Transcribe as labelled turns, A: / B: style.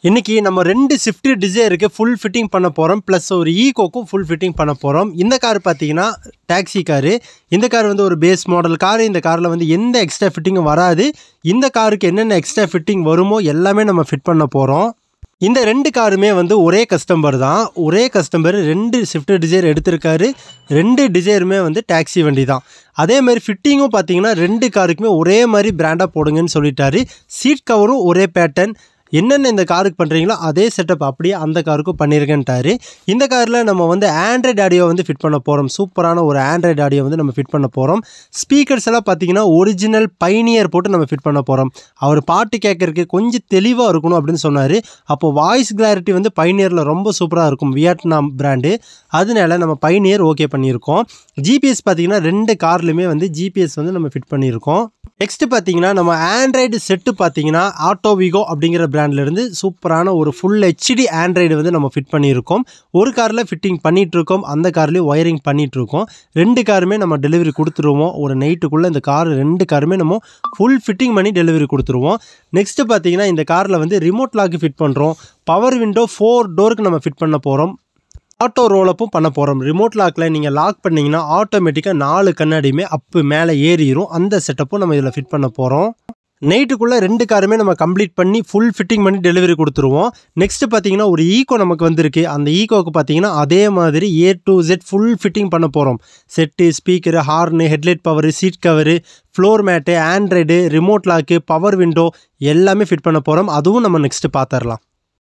A: இன்னைக்கு நம்ம 2 Swift டிசைருக்கு full fitting பண்ண போகிறோம். ப்ளஸ் ஒரு ஈகோக்கும் ஃபுல் ஃபிட்டிங் பண்ண போகிறோம். இந்த கார் பார்த்தீங்கன்னா டாக்ஸி காரு. இந்த கார் வந்து ஒரு பேஸ் மாடல் காரு. இந்த காரில் வந்து எந்த எக்ஸ்ட்ரா ஃபிட்டிங்கும் வராது. இந்த காருக்கு என்னென்ன எக்ஸ்ட்ரா ஃபிட்டிங் வருமோ எல்லாமே நம்ம ஃபிட் பண்ண போகிறோம். இந்த 2 காருமே வந்து ஒரே கஸ்டமர் தான். ஒரே கஸ்டமர் 2 ஸ்விஃப்ட் டிசைர் எடுத்திருக்காரு. 2 டிசைருமே வந்து டாக்ஸி வண்டி தான். அதேமாதிரி ஃபிட்டிங்கும் பார்த்தீங்கன்னா 2 காருக்குமே ஒரே மாதிரி பிராண்டாக போடுங்கன்னு சொல்லிட்டாரு. சீட் கவரும் ஒரே பேட்டர்ன். என்னென்ன இந்த காருக்கு பண்ணுறீங்களோ அதே செட்டப் அப்படியே அந்த காருக்கும் பண்ணியிருக்கேன்ட்டாரு. இந்த காரில் நம்ம வந்து ஆண்ட்ராய்டு ஆடியோ வந்து ஃபிட் பண்ண போகிறோம். சூப்பரான ஒரு ஆண்ட்ராய்டு ஆடியோ வந்து நம்ம ஃபிட் பண்ண போகிறோம். ஸ்பீக்கர்ஸ் எல்லாம் பார்த்தீங்கன்னா ஒரிஜினல் பைனியர் போட்டு நம்ம ஃபிட் பண்ண போகிறோம். அவர் பாட்டு கேட்கறதுக்கு கொஞ்சம் தெளிவாக இருக்கணும் அப்படின்னு சொன்னார். அப்போது வாய்ஸ் கிளாரிட்டி வந்து பைனியரில் ரொம்ப சூப்பராக இருக்கும். Vietnam brand. அதனால நம்ம பைனியர் ஓகே பண்ணியிருக்கோம். ஜிபிஎஸ் பார்த்தீங்கன்னா 2 கார்லையுமே வந்து ஜிபிஎஸ் வந்து நம்ம ஃபிட் பண்ணியிருக்கோம். நெக்ஸ்ட் பார்த்தீங்கன்னா நம்ம ஆண்ட்ராய்டு செட்டு பார்த்தீங்கன்னா ஆட்டோவிகோ அப்படிங்கிற பிராண்ட்லேருந்து சூப்பரான ஒரு ஃபுல் ஹெச்டி ஆண்ட்ராய்டு வந்து நம்ம ஃபிட் பண்ணியிருக்கோம். ஒரு காரில் ஃபிட்டிங் பண்ணிகிட்ருக்கோம். அந்த கார்லேயும் ஒயரிங் பண்ணிகிட்ருக்கோம். 2 காருமே நம்ம டெலிவரி கொடுத்துருவோம். ஒரு நைட்டுக்குள்ளே இந்த கார் 2 காருமே நம்ம ஃபுல் ஃபிட்டிங் பண்ணி டெலிவரி கொடுத்துருவோம். நெக்ஸ்ட்டு பார்த்தீங்கன்னா இந்த காரில் வந்து ரிமோட் லாக் ஃபிட் பண்ணுறோம். பவர் விண்டோ 4 டோருக்கு நம்ம ஃபிட் பண்ண போகிறோம். ஆட்டோ ரோலப்பும் பண்ண போகிறோம். ரிமோட் லாக்கில் நீங்கள் லாக் பண்ணிங்கன்னா ஆட்டோமேட்டிக்காக 4 கண்ணாடியுமே அப்பு மேலே ஏறிடும். அந்த செட்டப்பும் நம்ம இதில் ஃபிட் பண்ண போகிறோம். நைட்டுக்குள்ளே 2 காருமே நம்ம கம்ப்ளீட் பண்ணி ஃபுல் ஃபிட்டிங் பண்ணி டெலிவரி கொடுத்துருவோம். நெக்ஸ்ட்டு பார்த்தீங்கன்னா ஒரு ஈகோ நமக்கு வந்திருக்கு. அந்த ஈகோவுக்கு பார்த்தீங்கன்னா அதே மாதிரி A to Z full fitting பண்ண போகிறோம். Set, speaker, horn, headlight power, seat cover, floor mat, Android, remote lock, power window எல்லாமே ஃபிட் பண்ண போகிறோம். அதுவும் நம்ம நெக்ஸ்ட்டு பார்த்துடலாம்.